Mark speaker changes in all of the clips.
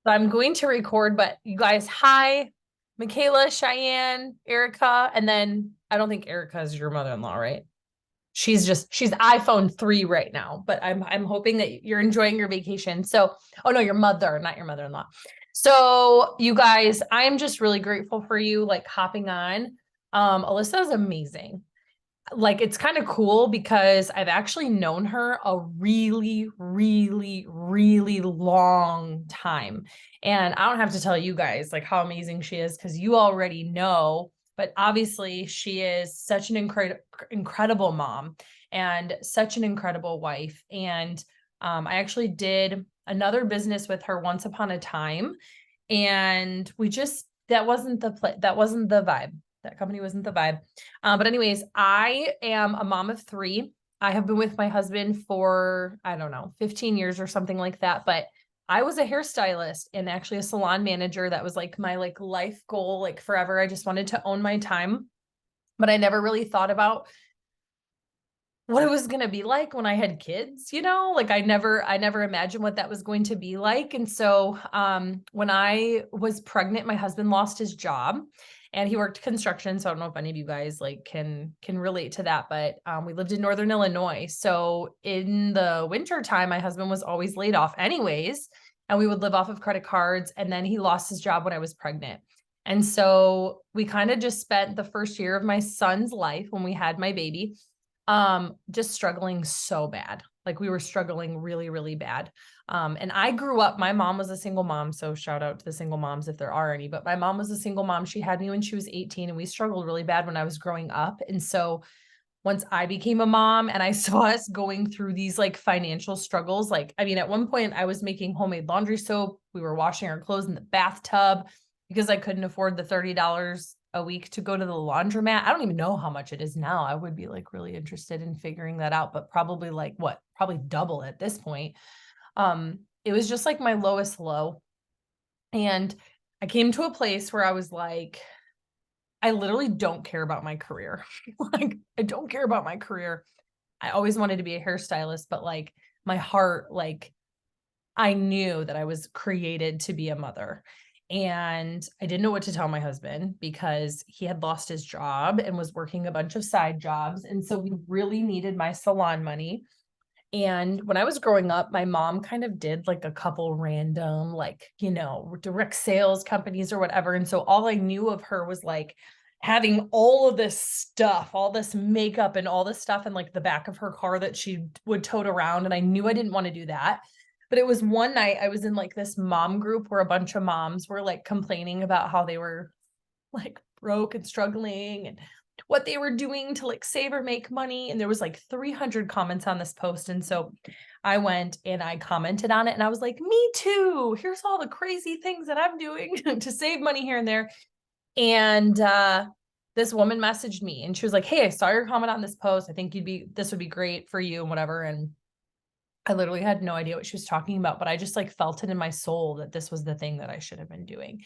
Speaker 1: So I'm going to record, but you guys, hi, Michaela, Cheyenne, Erica, and then I don't think Erica is your mother-in-law, right? She's iPhone 3 right now, but I'm hoping that you're enjoying your vacation. So, oh no, your mother, not your mother-in-law. So you guys, I'm just really grateful for you like hopping on. Alyssa is amazing. Like it's kind of cool because I've actually known her a really, really, really long time. And I don't have to tell you guys like how amazing she is because you already know, but obviously she is such an incredible mom and such an incredible wife. And I actually did another business with her once upon a time, and we just that wasn't the vibe. That company wasn't the vibe. But anyways, I am a mom of three. I have been with my husband for, I don't know, 15 years or something like that. But I was a hairstylist and actually a salon manager. That was like my like life goal, like forever. I just wanted to own my time, but I never really thought about what it was going to be like when I had kids, like I never imagined what that was going to be like. And so, when I was pregnant, my husband lost his job and he worked construction. So I don't know if any of you guys like can relate to that, but, we lived in Northern Illinois. So in the winter time, my husband was always laid off anyways, and we would live off of credit cards. And then he lost his job when I was pregnant. And so we kind of just spent the first year of my son's life when we had my baby just struggling so bad. Like we were struggling really, really bad. And I grew up, my mom was a single mom. So shout out to the single moms if there are any, but my mom was a single mom. She had me when she was 18 and we struggled really bad when I was growing up. And so once I became a mom and I saw us going through these like financial struggles, like, I mean, at one point I was making homemade laundry soap. We were washing our clothes in the bathtub because I couldn't afford the $30 a week to go to the laundromat. I don't even know how much it is now. I would be like really interested in figuring that out, but probably like what, probably double at this point. It was just like my lowest low. And I came to a place where I was like, I literally don't care about my career. Like, I don't care about my career. I always wanted to be a hairstylist, but like my heart, like I knew that I was created to be a mother. And I didn't know what to tell my husband because he had lost his job and was working a bunch of side jobs. And so we really needed my salon money. And when I was growing up, my mom kind of did like a couple random, like, direct sales companies or whatever. And so all I knew of her was like having all of this stuff, all this makeup and all this stuff in like the back of her car that she would tote around. And I knew I didn't want to do that. But it was one night I was in like this mom group where a bunch of moms were like complaining about how they were like broke and struggling and what they were doing to like save or make money. And there was like 300 comments on this post. And so I went and I commented on it and I was like, me too. Here's all the crazy things that I'm doing to save money here and there. And this woman messaged me and she was like, hey, I saw your comment on this post. I think this would be great for you and whatever. And I literally had no idea what she was talking about, but I just like felt it in my soul that this was the thing that I should have been doing.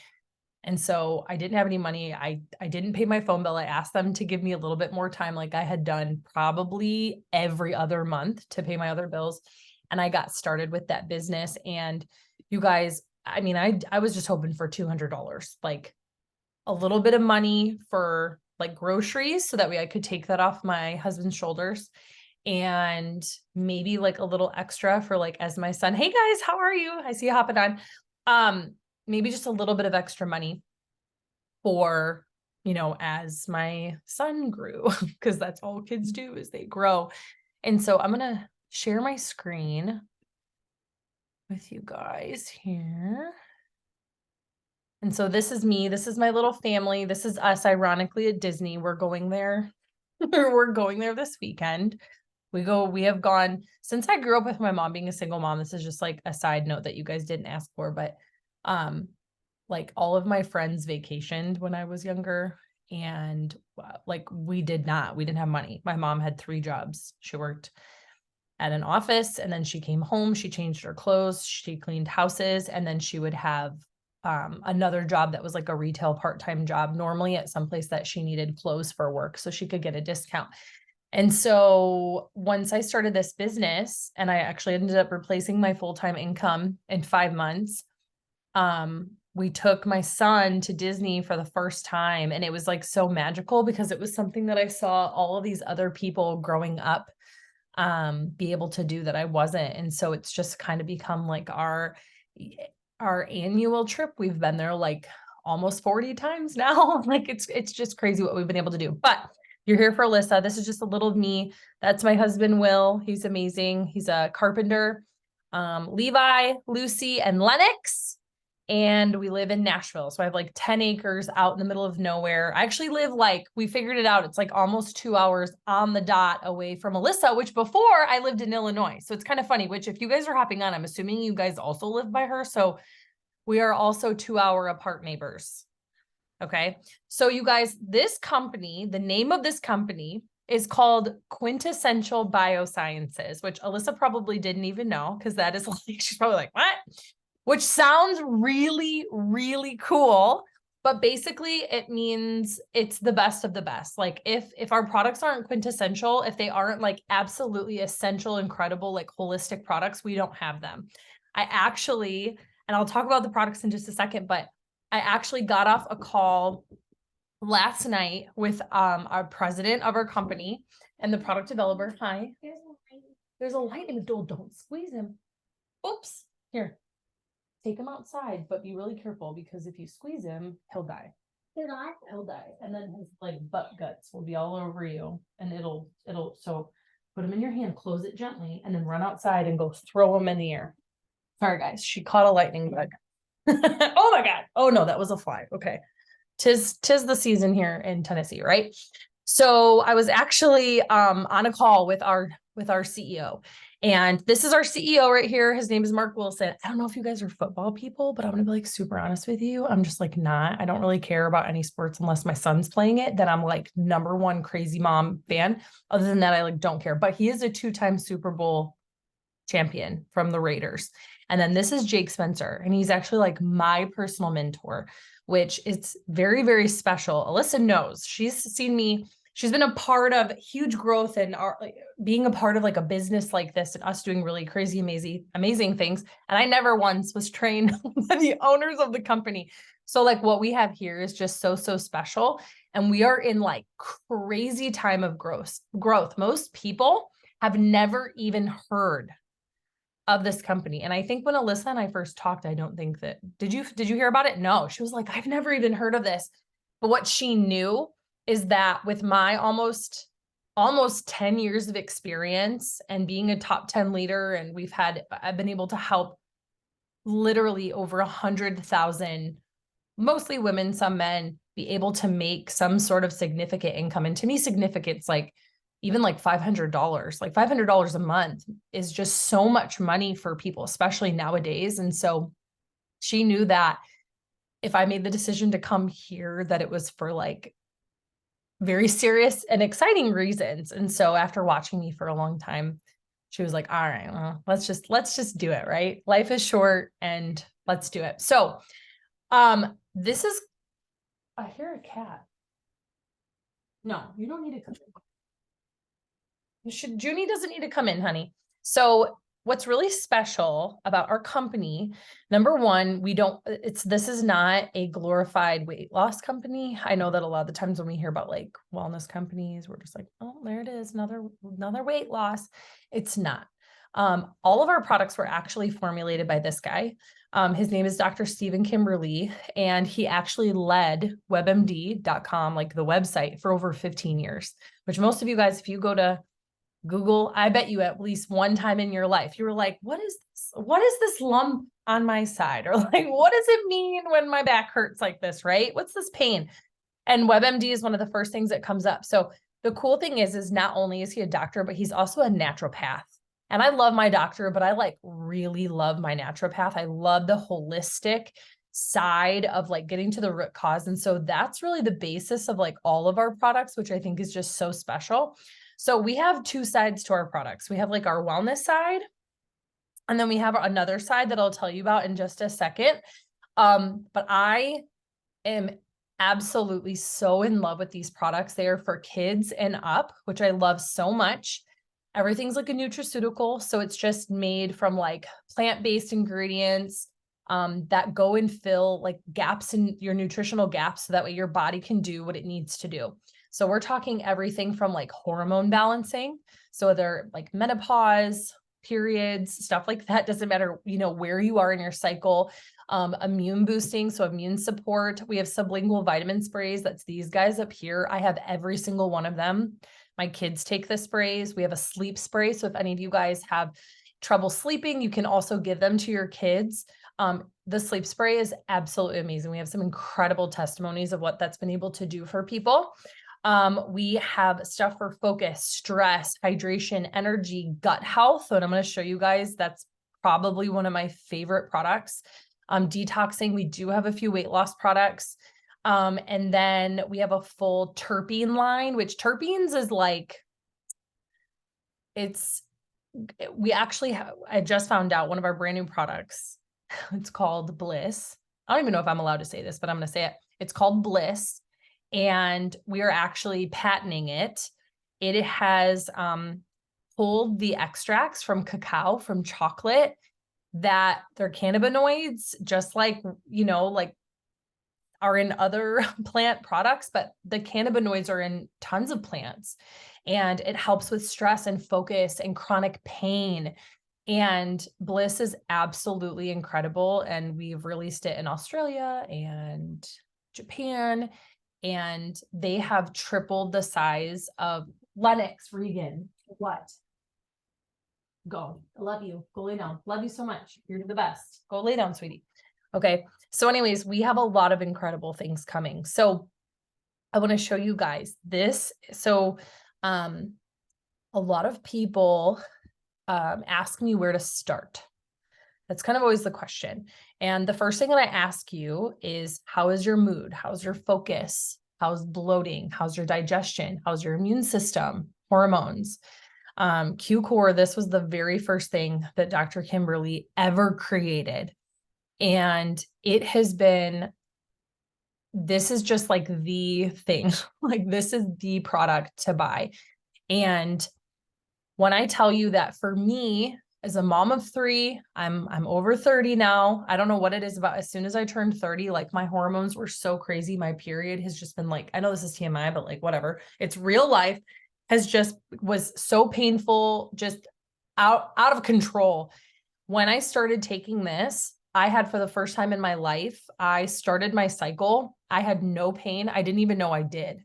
Speaker 1: And so I didn't have any money. I didn't pay my phone bill. I asked them to give me a little bit more time, like I had done probably every other month to pay my other bills. And I got started with that business. And you guys, I mean, I was just hoping for $200, like a little bit of money for like groceries so that way I could take that off my husband's shoulders, and maybe like a little extra for like as my son, hey guys, how are you? I see you hopping on. Maybe just a little bit of extra money for, as my son grew, because that's all kids do is they grow. And so I'm going to share my screen with you guys here. And so this is me. This is my little family. This is us, ironically, at Disney. We're going there. We're going there this weekend. We have gone since I grew up with my mom being a single mom. This is just like a side note that you guys didn't ask for, but like all of my friends vacationed when I was younger, and like we didn't have money. My mom had 3 jobs. She worked at an office and then she came home, she changed her clothes, she cleaned houses, and then she would have another job that was like a retail part-time job, normally at some place that she needed clothes for work so she could get a discount. And so once I started this business and I actually ended up replacing my full-time income in 5 months, we took my son to Disney for the first time, and it was like so magical because it was something that I saw all of these other people growing up be able to do that I wasn't. And so it's just kind of become like our annual trip. We've been there like almost 40 times now. Like it's just crazy what we've been able to do. But you're here for Alyssa. This is just a little of me. That's my husband, Will. He's amazing. He's a carpenter. Levi, Lucy, and Lennox. And we live in Nashville. So I have like 10 acres out in the middle of nowhere. I actually live like, we figured it out. It's like almost 2 hours on the dot away from Alyssa, which before I lived in Illinois. So it's kind of funny, which if you guys are hopping on, I'm assuming you guys also live by her. So we are also 2 hour apart neighbors. Okay. So you guys, this company, the name of this company is called Quintessential Biosciences, which Alyssa probably didn't even know because that is like, she's probably like, what? Which sounds really, really cool. But basically it means it's the best of the best. Like if our products aren't quintessential, if they aren't like absolutely essential, incredible, like holistic products, we don't have them. I actually, and I'll talk about the products in just a second, but I actually got off a call last night with our president of our company and the product developer. Hi. There's a light in the door. Don't squeeze him. Oops. Here. Take him outside, but be really careful because if you squeeze him, he'll die. He'll die. And then his like butt guts will be all over you. And so put him in your hand, close it gently, and then run outside and go throw him in the air. Sorry, guys. She caught a lightning bug. Oh my God. Oh no, that was a fly. Okay. Tis the season here in Tennessee, right? So I was actually on a call with our CEO. And this is our CEO right here. His name is Mark Wilson. I don't know if you guys are football people, but I'm going to be like super honest with you. I'm just like not. I don't really care about any sports unless my son's playing it. Then I'm like #1 crazy mom fan. Other than that, I like don't care. But he is a 2-time Super Bowl champion from the Raiders. And then this is Jake Spencer. And he's actually like my personal mentor, which it's very, very special. Alyssa knows. She's seen me. She's been a part of huge growth and being a part of like a business like this and us doing really crazy, amazing things. And I never once was trained by the owners of the company. So like what we have here is just so, so special. And we are in like crazy time of growth. Most people have never even heard of this company. And I think when Alyssa and I first talked, I don't think that, did you hear about it? No, she was like, I've never even heard of this. But what she knew is that with my almost 10 years of experience and being a top 10 leader, and I've been able to help literally over 100,000, mostly women, some men, be able to make some sort of significant income. And to me, significant's like, even like $500, like $500 a month is just so much money for people, especially nowadays. And so she knew that if I made the decision to come here, that it was for like very serious and exciting reasons. And so after watching me for a long time, she was like, all right, well, let's just do it. Right. Life is short and let's do it. So, this is, I hear a cat. No, you don't need to come in. Junie doesn't need to come in, honey. So what's really special about our company, #1, this is not a glorified weight loss company. I know that a lot of the times when we hear about like wellness companies, we're just like, oh, there it is, another weight loss. It's not. All of our products were actually formulated by this guy. His name is Dr. Stephen Kimberly, and he actually led WebMD.com, like the website, for over 15 years, which most of you guys, if you go to Google, I bet you at least one time in your life, you were like, what is this? What is this lump on my side? Or like, what does it mean when my back hurts like this, right? What's this pain? And WebMD is one of the first things that comes up. So the cool thing is not only is he a doctor, but he's also a naturopath. And I love my doctor, but I like really love my naturopath. I love the holistic side of like getting to the root cause. And so that's really the basis of like all of our products, which I think is just so special. So we have 2 sides to our products. We have like our wellness side, and then we have another side that I'll tell you about in just a second. But I am absolutely so in love with these products. They are for kids and up, which I love so much. Everything's like a nutraceutical. So it's just made from like plant-based ingredients. that go and fill like gaps in your nutritional gaps so that way your body can do what it needs to do. So we're talking everything from like hormone balancing. So whether like menopause, periods, stuff like that, doesn't matter, where you are in your cycle, immune boosting. So immune support. We have sublingual vitamin sprays. That's these guys up here. I have every single one of them. My kids take the sprays. We have a sleep spray. So if any of you guys have trouble sleeping, you can also give them to your kids. The sleep spray is absolutely amazing. We have some incredible testimonies of what that's been able to do for people. We have stuff for focus, stress, hydration, energy, gut health. And I'm going to show you guys, that's probably one of my favorite products. Detoxing, we do have a few weight loss products. And then we have a full terpene line, which terpenes is like, we actually have, I just found out one of our brand new products. It's called Bliss. I don't even know if I'm allowed to say this, but I'm going to say it. It's called Bliss. And we are actually patenting it. It has pulled the extracts from cacao, from chocolate, that they're cannabinoids, just like, like are in other plant products, but the cannabinoids are in tons of plants. And it helps with stress and focus and chronic pain. And Bliss is absolutely incredible. And we've released it in Australia and Japan. And they have tripled the size of Lennox. Regan. What? Go. I love you. Go lay down. Love you so much. You're the best. Go lay down, sweetie. Okay. So anyways, we have a lot of incredible things coming. So I want to show you guys this. So a lot of people ask me where to start. That's kind of always the question. And the first thing that I ask you is, how is your mood? How's your focus? How's bloating? How's your digestion? How's your immune system? Hormones? Q-Core, this was the very first thing that Dr. Kimberly ever created. And it has been, this is just like the thing, like this is the product to buy. And when I tell you that for me, as a mom of 3, I'm over 30 now. I don't know what it is about. As soon as I turned 30, like my hormones were so crazy. My period has just been like, I know this is TMI, but like whatever. It's real life, was so painful, just out of control. When I started taking this, I had, for the first time in my life, I started my cycle. I had no pain. I didn't even know I did.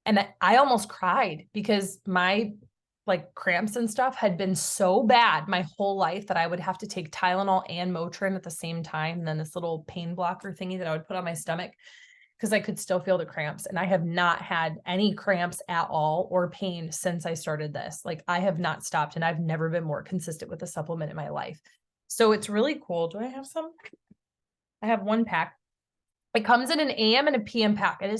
Speaker 1: And I almost cried because my like cramps and stuff had been so bad my whole life that I would have to take Tylenol and Motrin at the same time. And then this little pain blocker thingy that I would put on my stomach because I could still feel the cramps. And I have not had any cramps at all or pain since I started this. Like I have not stopped, and I've never been more consistent with a supplement in my life. So it's really cool. Do I have some? I have 1 pack. It comes in an AM and a PM pack. It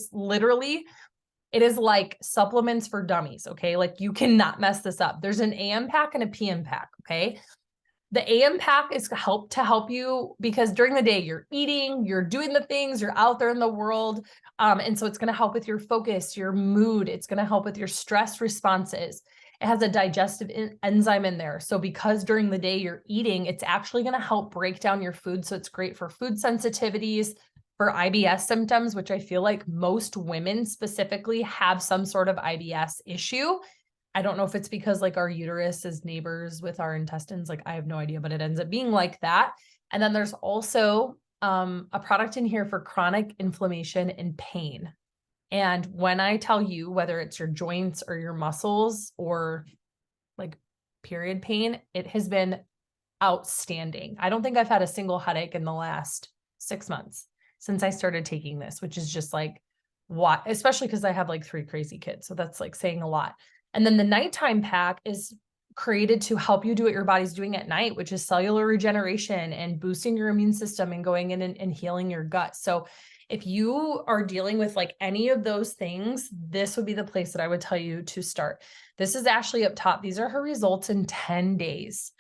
Speaker 1: is like supplements for dummies, okay? Like you cannot mess this up. There's an AM pack and a PM pack, okay? The AM pack is to help you because during the day you're eating, you're doing the things, you're out there in the world. And so it's going to help with your focus, your mood. It's going to help with your stress responses. It has a digestive enzyme in there. So because during the day you're eating, it's actually going to help break down your food. So it's great for food sensitivities, for IBS symptoms, which I feel like most women specifically have some sort of IBS issue. I don't know if it's because like our uterus is neighbors with our intestines. Like I have no idea, but it ends up being like that. And then there's also a product in here for chronic inflammation and pain. And when I tell you, whether it's your joints or your muscles or like period pain, it has been outstanding. I don't think I've had a single headache in the last 6 months since I started taking this, which is just like, what, especially because I have like 3 crazy kids. So that's like saying a lot. And then the nighttime pack is created to help you do what your body's doing at night, which is cellular regeneration and boosting your immune system and going in and healing your gut. So if you are dealing with like any of those things, this would be the place that I would tell you to start. This is Ashley up top. These are her results in 10 days.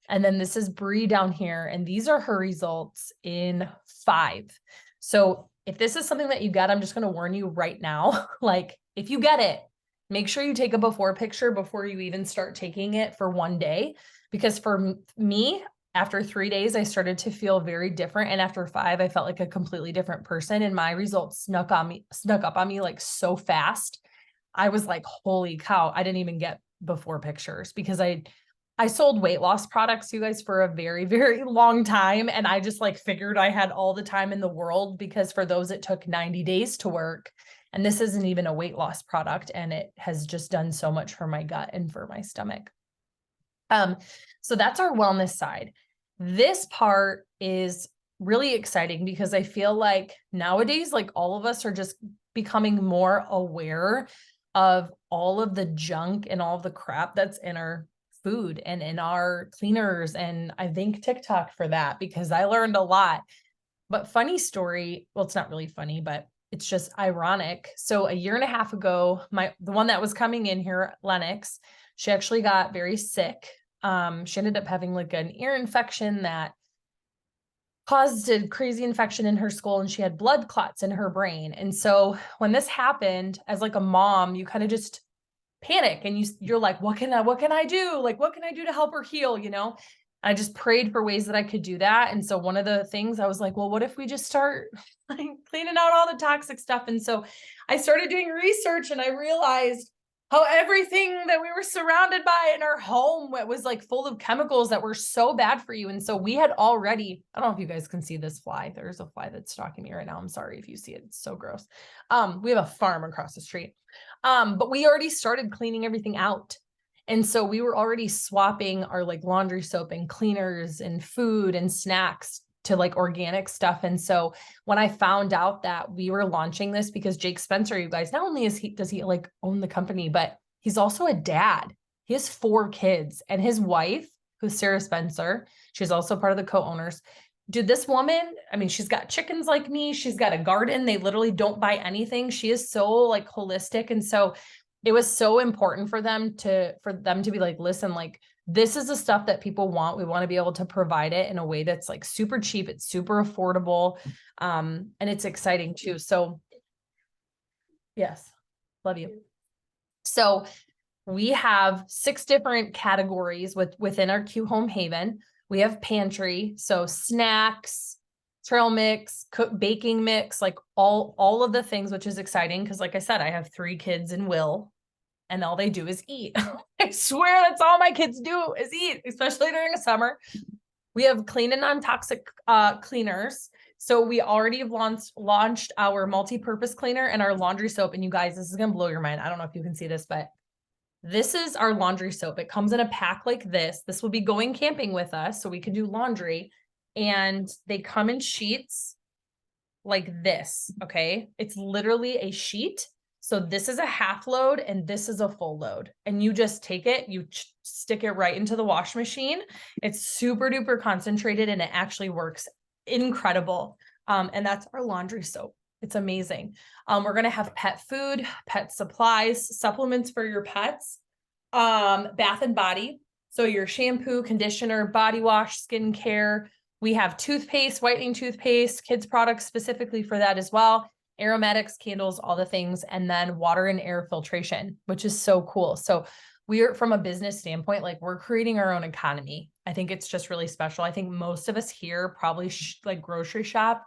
Speaker 1: And then this is Bree down here. And these are her results in 5. So if this is something that you get, I'm just going to warn you right now, like if you get it, make sure you take a before picture before you even start taking it for 1 day. Because for me, After 3 days, I started to feel very different. And after 5, I felt like a completely different person. And my results snuck up on me like so fast. I was like, holy cow, I didn't even get before pictures because I sold weight loss products, you guys, for a very, very long time. And I just like figured I had all the time in the world because for those, it took 90 days to work. And this isn't even a weight loss product. And it has just done so much for my gut and for my stomach. So that's our wellness side. This part is really exciting because I feel like nowadays, like all of us are just becoming more aware of all of the junk and all of the crap that's in our food and in our cleaners. And I thank TikTok for that because I learned a lot. But funny story, well, it's not really funny, but it's just ironic. So a year and a half ago, the one that was coming in here, Lennox, she actually got very sick. She ended up having like an ear infection that caused a crazy infection in her skull, and she had blood clots in her brain. And so when this happened, as like a mom, you kind of just panic and you're like, what can I do? Like, what can I do to help her heal? You know, I just prayed for ways that I could do that. And so one of the things I was like, well, what if we just start like cleaning out all the toxic stuff? And so I started doing research and I realized how everything that we were surrounded by in our home was like full of chemicals that were so bad for you. And so we had already, I don't know if you guys can see this fly. There's a fly that's stalking me right now. I'm sorry if you see it. It's so gross. We have a farm across the street. But we already started cleaning everything out. And so we were already swapping our like laundry soap and cleaners and food and snacks to like organic stuff. And so when I found out that we were launching this, because Jake Spencer, you guys, not only does he like own the company, but he's also a dad. He has 4 kids, and his wife, who's Sarah Spencer, she's also part of the co-owners. Dude, this woman, I mean, she's got chickens like me. She's got a garden. They literally don't buy anything. She is so like holistic. And so it was so important for them to be like, listen, like this is the stuff that people want. We want to be able to provide it in a way that's like super cheap. It's super affordable. And it's exciting too. So yes, love you. So we have 6 different categories within our Q Home Haven. We have pantry, so snacks, trail mix, baking mix, like all of the things, which is exciting because like I said, I have 3 kids in Will, and all they do is eat. I swear that's all my kids do is eat, especially during the summer. We have clean and non-toxic cleaners. So we already have launched our multi-purpose cleaner and our laundry soap. And you guys, this is going to blow your mind. I don't know if you can see this, but this is our laundry soap. It comes in a pack like this. This will be going camping with us so we can do laundry. And they come in sheets like this, okay? It's literally a sheet. So this is a half load and this is a full load. And you just take it, you stick it right into the wash machine. It's super duper concentrated and it actually works incredible. And that's our laundry soap. It's amazing. We're going to have pet food, pet supplies, supplements for your pets, bath and body. So your shampoo, conditioner, body wash, skincare. We have toothpaste, whitening toothpaste, kids products specifically for that as well. Aromatics, candles, all the things, and then water and air filtration, which is so cool. So we're, from a business standpoint, like we're creating our own economy. I think it's just really special. I think most of us here probably like grocery shop,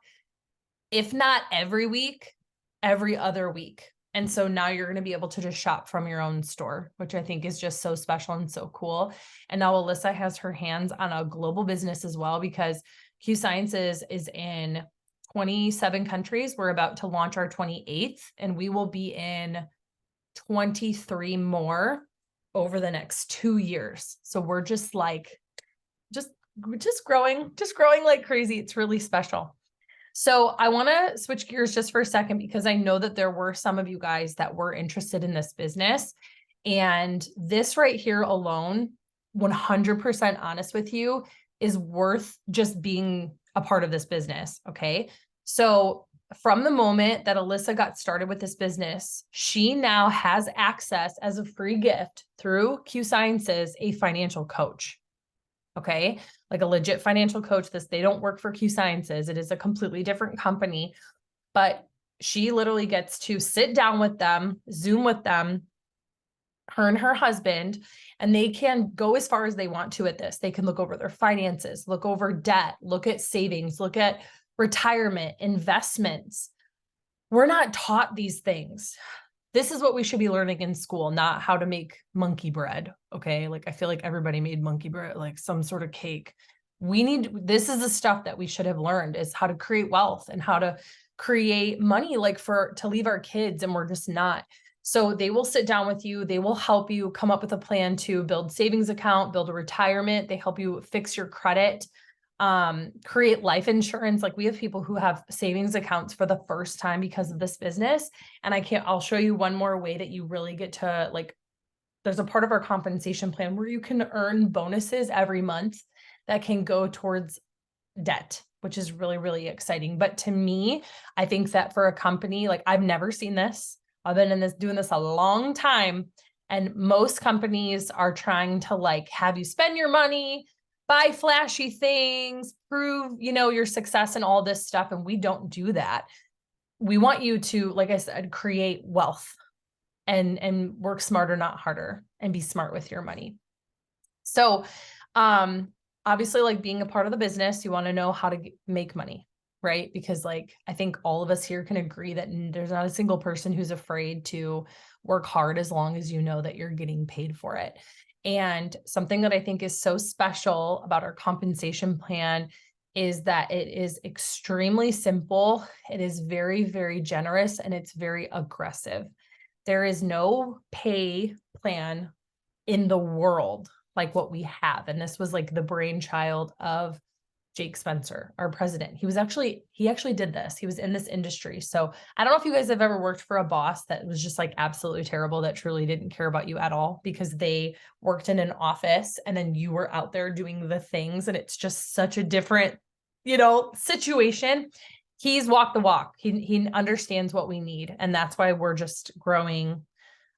Speaker 1: if not every week, every other week. And so now you're going to be able to just shop from your own store, which I think is just so special and so cool. And now Alyssa has her hands on a global business as well, because Q Sciences is in 27 countries. We're about to launch our 28th, and we will be in 23 more over the next 2 years. So we're just like, just growing like crazy. It's really special. So I want to switch gears just for a second, because I know that there were some of you guys that were interested in this business, and this right here alone, 100% honest with you, is worth just being a part of this business. Okay. So from the moment that Alyssa got started with this business, she now has access as a free gift through Q Sciences, a financial coach. Okay. Like a legit financial coach. They don't work for Q Sciences. It is a completely different company, but she literally gets to sit down with them, Zoom with them, her and her husband, and they can go as far as they want to at this. They can look over their finances, look over debt, look at savings, look at retirement, investments. We're not taught these things. This is what we should be learning in school, not how to make monkey bread. Okay. Like I feel like everybody made monkey bread, like some sort of cake. This is the stuff that we should have learned, is how to create wealth and how to create money, like to leave our kids. And we're just not. So they will sit down with you. They will help you come up with a plan to build savings account, build a retirement. They help you fix your credit, create life insurance. Like we have people who have savings accounts for the first time because of this business. And I'll show you one more way that you really get to, like, there's a part of our compensation plan where you can earn bonuses every month that can go towards debt, which is really, really exciting. But to me, I think that for a company, like I've never seen this. I've been doing this a long time. And most companies are trying to like have you spend your money, buy flashy things, prove, your success and all this stuff. And we don't do that. We want you to, like I said, create wealth and work smarter, not harder, and be smart with your money. So, obviously, like being a part of the business, you want to know how to make money, right? Because like, I think all of us here can agree that there's not a single person who's afraid to work hard as long as you know that you're getting paid for it. And something that I think is so special about our compensation plan is that it is extremely simple. It is very, very generous, and it's very aggressive. There is no pay plan in the world like what we have. And this was like the brainchild of Jake Spencer, our president. He actually did this. He was in this industry. So I don't know if you guys have ever worked for a boss that was just like absolutely terrible, that truly didn't care about you at all because they worked in an office and then you were out there doing the things. And it's just such a different, situation. He's walked the walk. He understands what we need. And that's why we're just growing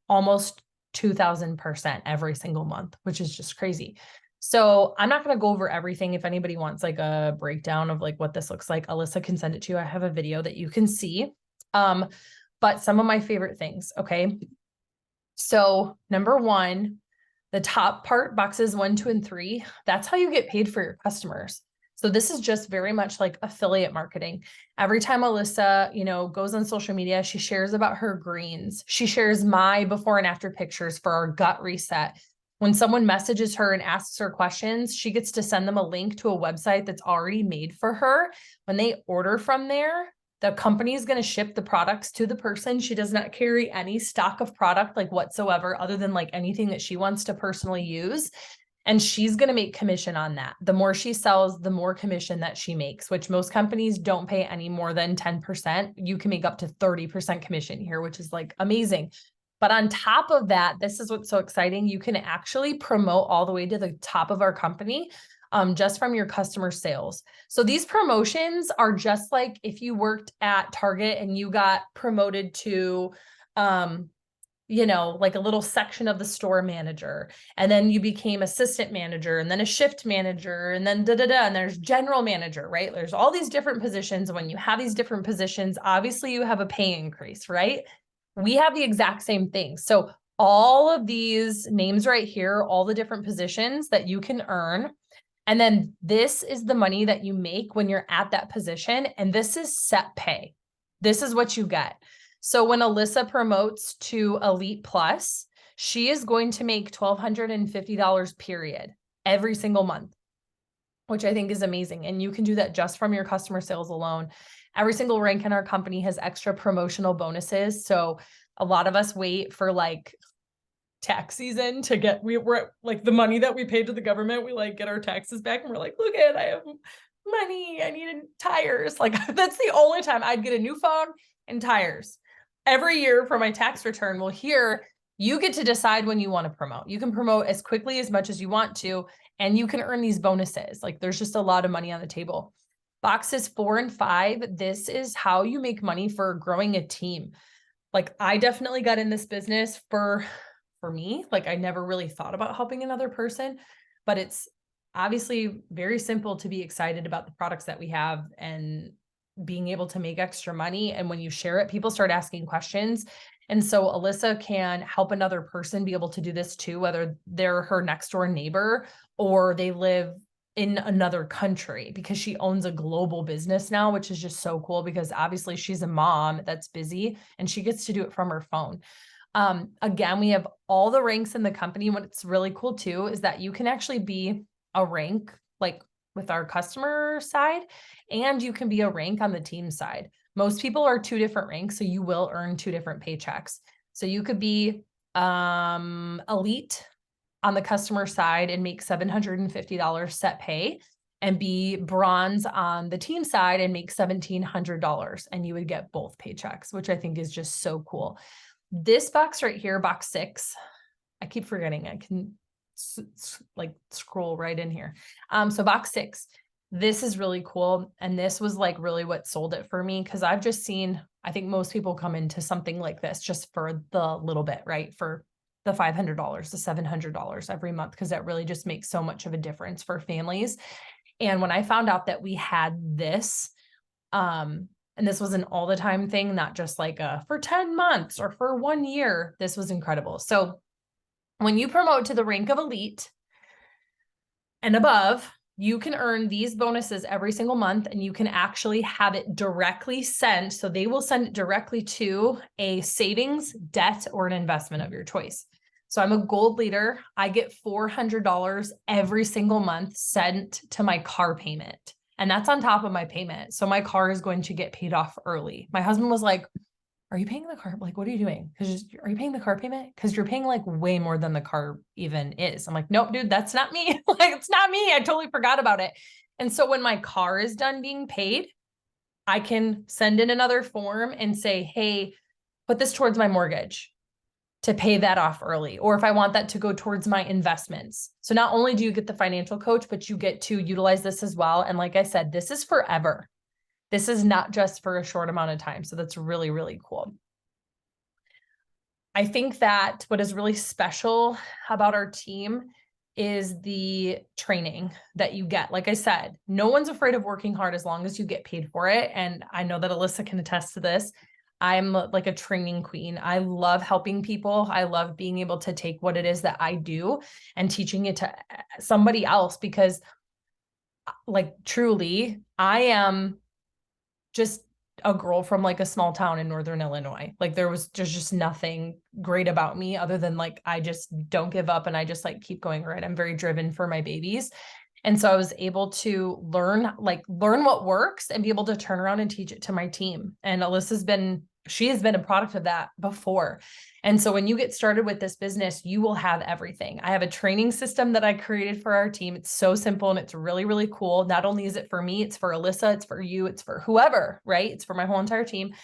Speaker 1: almost 2000% every single month, which is just crazy. So I'm not going to go over everything. If anybody wants like a breakdown of like what this looks like, Alyssa can send it to you. I have a video that you can see. But some of my favorite things. Okay. So number one, the top part, boxes 1, 2, and 3, that's how you get paid for your customers. So this is just very much like affiliate marketing. Every time Alyssa, goes on social media, she shares about her greens. She shares my before and after pictures for our gut reset. When someone messages her and asks her questions, she gets to send them a link to a website that's already made for her. When they order from there, the company is going to ship the products to the person. She does not carry any stock of product like whatsoever, other than like anything that she wants to personally use. And she's going to make commission on that. The more she sells, the more commission that she makes, which most companies don't pay any more than 10%. You can make up to 30% commission here, which is like amazing. But on top of that, this is what's so exciting. You can actually promote all the way to the top of our company, just from your customer sales. So these promotions are just like if you worked at Target and you got promoted to, like a little section of the store manager, and then you became assistant manager, and then a shift manager, and then and there's general manager, right? There's all these different positions. When you have these different positions, obviously you have a pay increase, right? We have the exact same thing. So all of these names right here, all the different positions that you can earn. And then this is the money that you make when you're at that position. And this is set pay. This is what you get. So when Alyssa promotes to Elite Plus, she is going to make $1,250 period every single month, which I think is amazing. And you can do that just from your customer sales alone. Every single rank in our company has extra promotional bonuses. So a lot of us wait for like tax season to get, we're like the money that we paid to the government, we like get our taxes back and we're like, look at, I have money, I need tires. Like that's the only time I'd get a new phone and tires. Every year for my tax return, well, here you get to decide when you want to promote. You can promote as quickly as much as you want to, and you can earn these bonuses. Like there's just a lot of money on the table. Boxes 4 and 5, this is how you make money for growing a team. Like I definitely got in this business for me. Like I never really thought about helping another person, but it's obviously very simple to be excited about the products that we have and being able to make extra money. And when you share it, people start asking questions. And so Alyssa can help another person be able to do this too, whether they're her next door neighbor or they live in another country, because she owns a global business now, which is just so cool because obviously she's a mom that's busy and she gets to do it from her phone. Again, we have all the ranks in the company. What's really cool too is that you can actually be a rank like with our customer side, and you can be a rank on the team side. Most people are 2 different ranks, so you will earn 2 different paychecks. So you could be elite on the customer side and make $750 set pay, and be bronze on the team side and make $1,700, and you would get both paychecks, which I think is just so cool. This box right here, box 6, I keep forgetting I can like scroll right in here. So box 6, this is really cool. And this was like really what sold it for me, because I've just seen, I think most people come into something like this just for the little bit, right? For the $500, the $700 every month, because that really just makes so much of a difference for families. And when I found out that we had this, and this was an all the time thing, not just like for 10 months or for 1 year, this was incredible. So when you promote to the rank of elite and above, you can earn these bonuses every single month, and you can actually have it directly sent. So they will send it directly to a savings, debt, or an investment of your choice. So I'm a gold leader. I get $400 every single month sent to my car payment. And that's on top of my payment. So my car is going to get paid off early. My husband was like, are you paying the car? Like, what are you doing? Because are you paying the car payment? Because you're paying like way more than the car even is. I'm like, nope, dude, that's not me. Like, it's not me. I totally forgot about it. And so when my car is done being paid, I can send in another form and say, hey, put this towards my mortgage to pay that off early. Or if I want that to go towards my investments. So not only do you get the financial coach, but you get to utilize this as well. And like I said, this is forever. This is not just for a short amount of time. So that's really, really cool. I think that what is really special about our team is the training that you get. Like I said, no one's afraid of working hard as long as you get paid for it. And I know that Alyssa can attest to this. I'm like a training queen. I love helping people. I love being able to take what it is that I do and teaching it to somebody else, because like truly, I am just a girl from like a small town in Northern Illinois. Like there's just nothing great about me other than like, I just don't give up and I just like keep going, right? I'm very driven for my babies. And so I was able to learn what works and be able to turn around and teach it to my team. And she has been a product of that before. And so when you get started with this business, you will have everything. I have a training system that I created for our team. It's so simple and it's really, really cool. Not only is it for me, it's for Alyssa, it's for you, it's for whoever, right? It's for my whole entire team.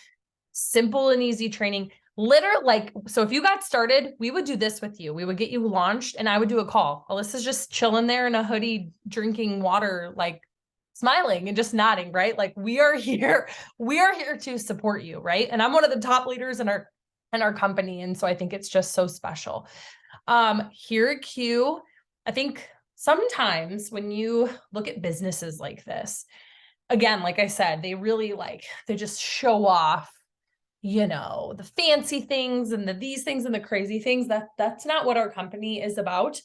Speaker 1: Simple and easy training. So if you got started, we would do this with you. We would get you launched and I would do a call. Alyssa's just chilling there in a hoodie, drinking water, like smiling and just nodding, right? Like we are here to support you, right? And I'm one of the top leaders in our company. And so I think it's just so special. Here at Q, I think sometimes when you look at businesses like this, again, like I said, they just show off, the fancy things and these things and the crazy things. That's not what our company is about.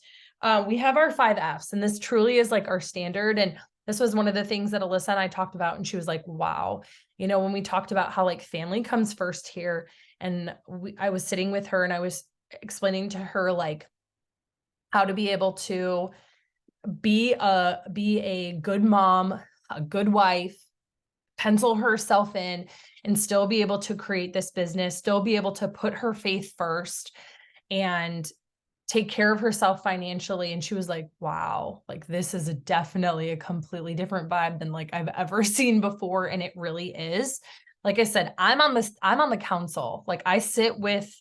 Speaker 1: We have our 5 F's, and this truly is like our standard. And this was one of the things that Alyssa and I talked about. And she was like, wow, when we talked about how like family comes first here. And I was sitting with her and I was explaining to her like how to be able to be a good mom, a good wife, pencil herself in and still be able to create this business, still be able to put her faith first and take care of herself financially. And she was like, wow, like this is definitely a completely different vibe than like I've ever seen before. And it really is. Like I said, I'm on the council. Like I sit with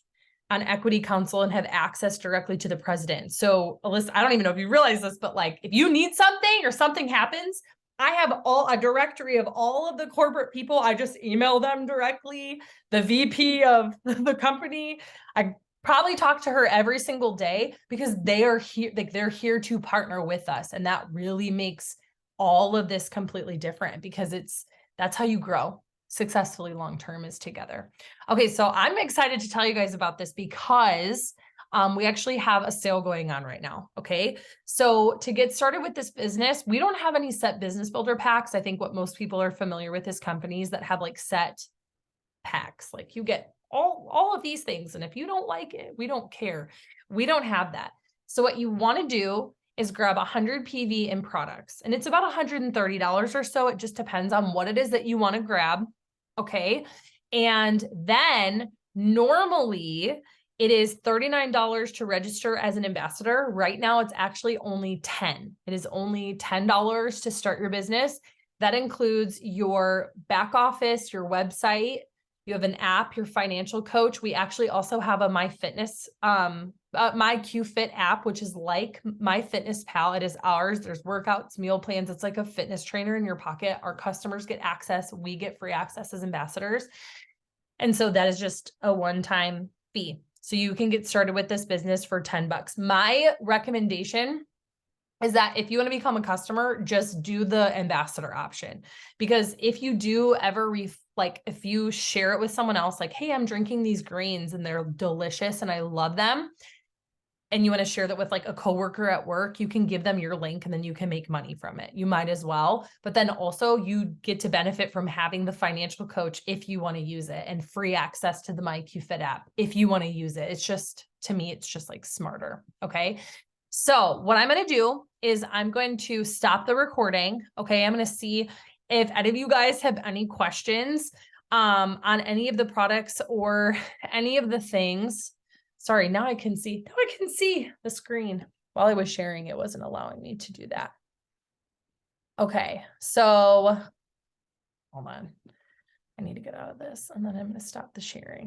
Speaker 1: an equity council and have access directly to the president. So Alyssa, I don't even know if you realize this, but like if you need something or something happens, I have a directory of all of the corporate people. I just email them directly. The VP of the company, I probably talk to her every single day because they are here, like they're here to partner with us. And that really makes all of this completely different because that's how you grow. successfully long-term is together. Okay, so I'm excited to tell you guys about this because we actually have a sale going on right now. Okay, so to get started with this business, we don't have any set business builder packs. I think what most people are familiar with is companies that have like set packs. Like you get all of these things, and if you don't like it, we don't care. We don't have that. So what you want to do is grab 100 PV in products, and it's about $130 or so. It just depends on what it is that you want to grab. Okay, and then normally it is $39 to register as an ambassador. Right now, it's actually only $10. It is only $10 to start your business. That includes your back office, your website. You have an app, your financial coach. We actually also have a MyQFit app, which is like MyFitnessPal. It is ours. There's workouts, meal plans. It's like a fitness trainer in your pocket. Our customers get access. We get free access as ambassadors. And so that is just a one-time fee. So you can get started with this business for $10. My recommendation is that if you want to become a customer, just do the ambassador option. Because if you do ever if you share it with someone else, like, hey, I'm drinking these greens and they're delicious and I love them, and you want to share that with like a coworker at work, you can give them your link and then you can make money from it. You might as well. But then also you get to benefit from having the financial coach if you want to use it, and free access to the MyQFit app if you want to use it. It's just, to me, it's just like smarter. Okay. So what I'm going to do is I'm going to stop the recording. Okay. I'm going to see if any of you guys have any questions on any of the products or any of the things. Sorry, now I can see the screen. While I was sharing, it wasn't allowing me to do that. Okay. So hold on. I need to get out of this, and then I'm going to stop the sharing.